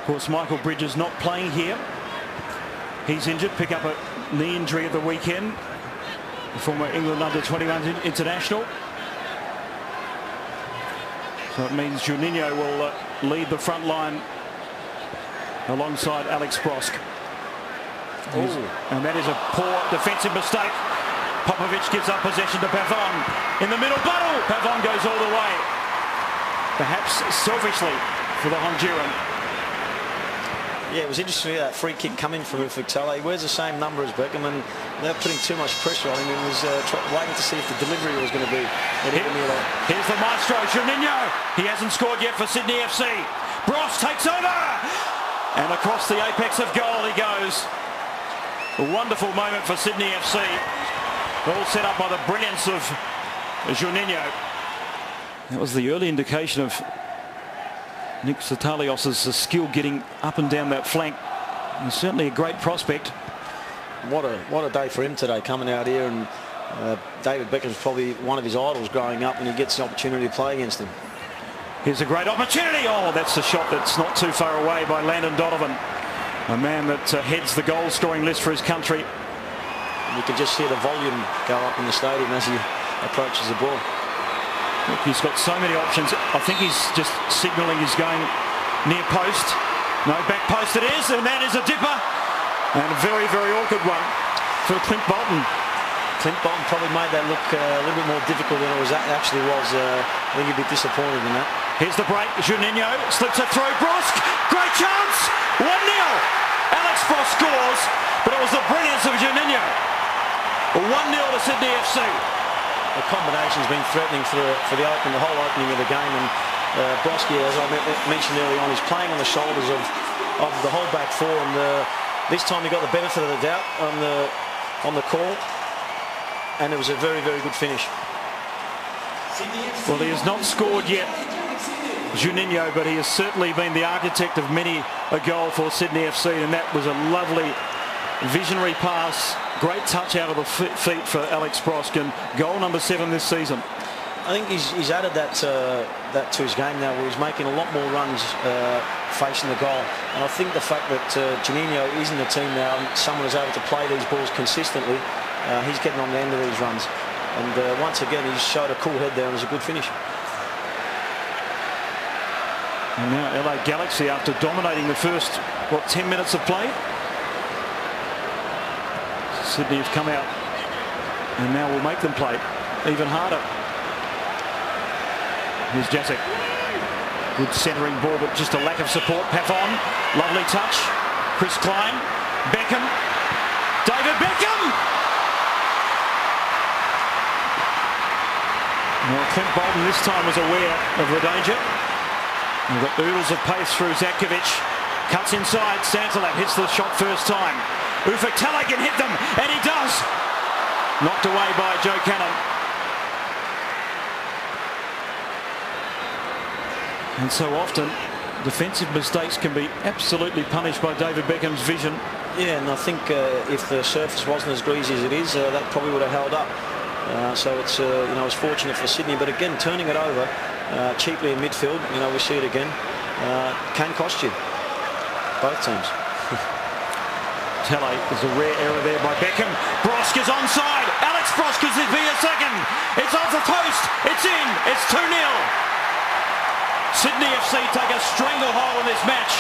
Of course, Michael Bridges not playing here. He's injured, pick up a knee injury at the weekend. The former England under-21 international. So it means Juninho will lead the front line alongside Alex Brosk. And that is a poor defensive mistake. Popovic gives up possession to Pavon. In the middle, Buttle. Pavon goes all the way. Perhaps selfishly for the Honduran. Yeah, it was interesting to see that free kick coming from Ufuk Talay. He wears the same number as Beckham, and they're putting too much pressure on him. He was waiting to see if the delivery was going to be. Here's the maestro, Juninho. He hasn't scored yet for Sydney FC. Brosk takes over. And across the apex of goal he goes. A wonderful moment for Sydney FC. All set up by the brilliance of Juninho. That was the early indication of Nick Sotalios' skill getting up and down that flank. He's certainly a great prospect. What a day for him today, coming out here, and David Beckham's probably one of his idols growing up, and he gets the opportunity to play against him. Here's a great opportunity. Oh, that's a shot that's not too far away by Landon Donovan, a man that heads the goal scoring list for his country. And you can just hear the volume go up in the stadium as he approaches the ball. Look, he's got so many options. I think he's just signalling he's going near post. No, back post it is, and that is a dipper. And a very, very awkward one for Clint Bolton. Clint Bolton probably made that look a little bit more difficult than it actually was. I think he'd be disappointed in that. Here's the break. Juninho slips it through. Brosk, great chance. 1-0. Alex Brosk scores, but it was the brilliance of Juninho. 1-0 to Sydney FC. The combination's been threatening for the whole opening of the game, and Broski, as I mentioned earlier on, is playing on the shoulders of the whole back four, and this time he got the benefit of the doubt on the call, and it was a very, very good finish. Well, he has not scored yet, Juninho, but he has certainly been the architect of many a goal for Sydney FC, and that was a lovely visionary pass. Great touch out of the feet for Alex Brosk, and goal number 7 this season. I think he's added that to his game now, where he's making a lot more runs facing the goal. And I think the fact that Juninho is in the team now, and someone is able to play these balls consistently, he's getting on the end of these runs. And once again, he's showed a cool head there, and it was a good finish. And now LA Galaxy, after dominating the first 10 minutes of play, Sydney have come out and now will make them play even harder. Here's Jacek. Good centering ball, but just a lack of support. Pavon, lovely touch. Chris Klein, Beckham, David Beckham! Well, Clint Bolton this time was aware of the danger. We've got oodles of pace through Zatkovic. Cuts inside, Santalab hits the shot first time. Ufuk Talay can hit them, and he does. Knocked away by Joe Cannon. And so often, defensive mistakes can be absolutely punished by David Beckham's vision. Yeah, and I think if the surface wasn't as greasy as it is, that probably would have held up. So it's it's fortunate for Sydney, but again, turning it over cheaply in midfield, we see it again, can cost you. Both teams. Talay, there's a rare error there by Beckham. Brosk is onside. Alex Brosk is be a second. It's off the post. It's in. It's 2-0. Sydney FC take a stranglehold in this match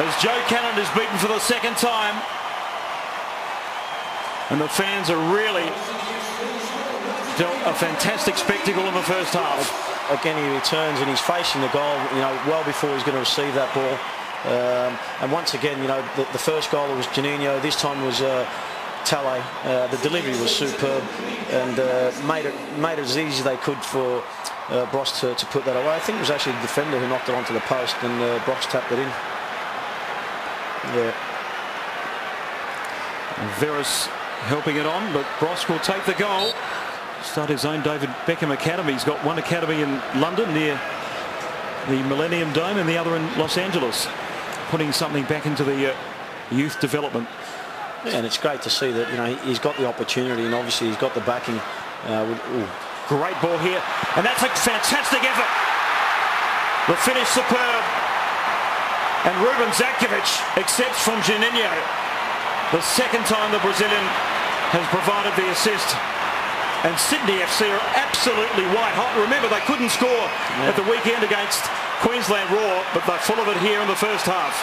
as Joe Cannon is beaten for the second time, and the fans are really dealt a fantastic spectacle in the first half. Again, he returns and he's facing the goal, well before he's going to receive that ball. And once again, the first goal was Juninho. This time was Talay. The delivery was superb, and made it as easy as they could for Brosk to put that away. I think it was actually the defender who knocked it onto the post, and Brosk tapped it in. Yeah. Veras helping it on, but Brosk will take the goal. Start his own David Beckham Academy. He's got one academy in London near the Millennium Dome and the other in Los Angeles, putting something back into the youth development. Yeah, and it's great to see that he's got the opportunity, and obviously he's got the backing. Great ball here, and that's a fantastic effort. The finish superb. And Ruben Zakovic accepts from Juninho. The second time the Brazilian has provided the assist. And Sydney FC are absolutely white hot. Remember, they couldn't score at the weekend against Queensland Roar, but they're full of it here in the first half.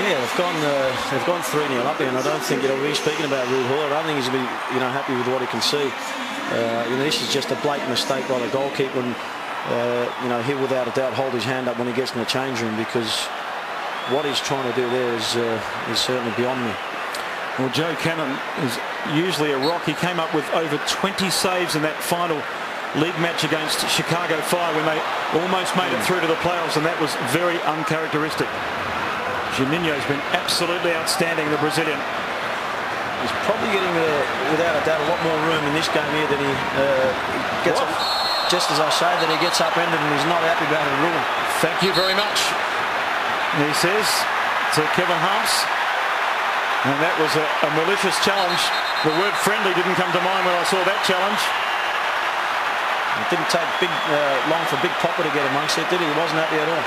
Yeah, they've gone 3-0 up there, and I don't think, we're speaking about Ruud Hall. I don't think he's going to be, happy with what he can see. This is just a blatant mistake by the goalkeeper, and he'll without a doubt hold his hand up when he gets in the change room, because what he's trying to do there is certainly beyond me. Well, Joe Cannon is usually a rock. He came up with over 20 saves in that final league match against Chicago Fire when they almost made it through to the playoffs, and that was very uncharacteristic. Juninho's been absolutely outstanding, the Brazilian. He's probably getting, without a doubt, a lot more room in this game here than he gets up. Just as I say that, he gets upended and he's not happy about it at all. Thank you very much, he says to Kevin Harms. And that was a malicious challenge. The word friendly didn't come to mind when I saw that challenge. It didn't take long for Big Popper to get amongst it, did he? He wasn't happy at all.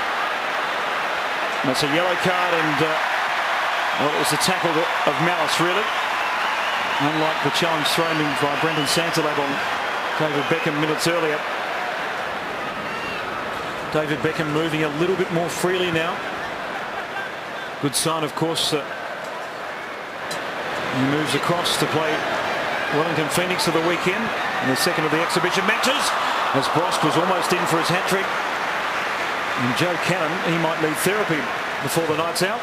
That's a yellow card, and well, it was a tackle of malice, really. Unlike the challenge thrown in by Brendan Santalab on David Beckham minutes earlier. David Beckham moving a little bit more freely now. Good sign, of course. He moves across to play Wellington Phoenix of the weekend in the second of the exhibition matches, as Brosk was almost in for his hat-trick. And Joe Cannon, he might need therapy before the night's out.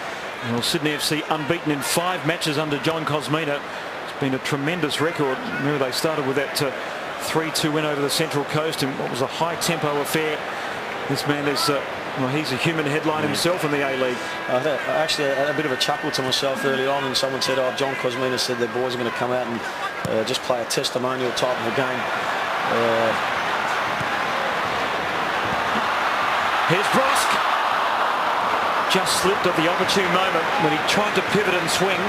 Well, Sydney FC unbeaten in 5 matches under John Kosmina. It's been a tremendous record. Remember, they started with that 3-2 win over the Central Coast in what was a high-tempo affair. This man is, well, he's a human headline himself in the A-League. I actually had a bit of a chuckle to myself early on, and someone said, oh, John Kosmina said their boys are going to come out and just play a testimonial type of a game. Here's Brosk. Just slipped at the opportune moment when he tried to pivot and swing.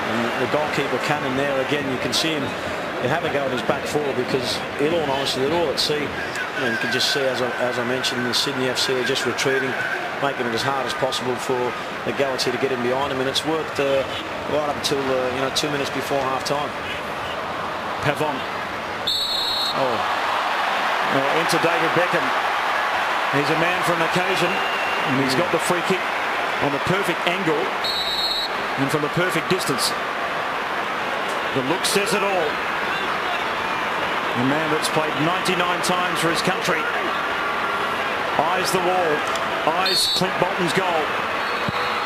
And the goalkeeper Cannon there again, you can see him have a go at his back four, because in all honesty, they're all at sea. You can just see, as I mentioned, the Sydney FC are just retreating, making it as hard as possible for the Galaxy to get in behind him, and it's worked right up until 2 minutes before half time. Pavon. Oh. Into David Beckham. He's a man for an occasion, and he's got the free kick on the perfect angle and from the perfect distance. The look says it all. A man that's played 99 times for his country. Eyes the wall. Eyes Clint Bolton's goal.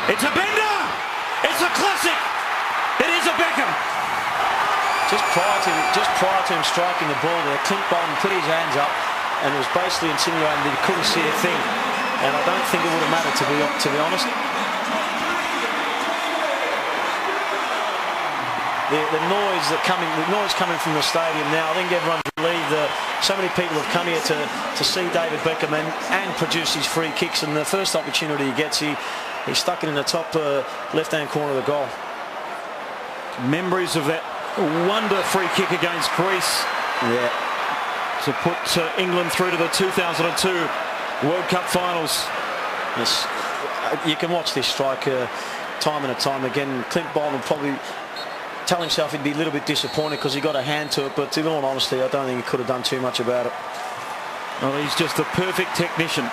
It's a bender! It's a classic! It is a Beckham! Just prior to him striking the ball there, Clint Bolton put his hands up and was basically insinuating that he couldn't see a thing. And I don't think it would have mattered, to be honest. The noise coming from the stadium now. I think everyone's relieved. So many people have come here to see David Beckham and produce his free kicks. And the first opportunity he gets, he stuck it in the top left-hand corner of the goal. Memories of that wonder free kick against Greece. Yeah. To put England through to the 2002 World Cup finals. Yes. You can watch this strike time and time again. Clint Bolton will probably tell himself he'd be a little bit disappointed because he got a hand to it, but in all honesty, I don't think he could have done too much about it. Well, he's just the perfect technician.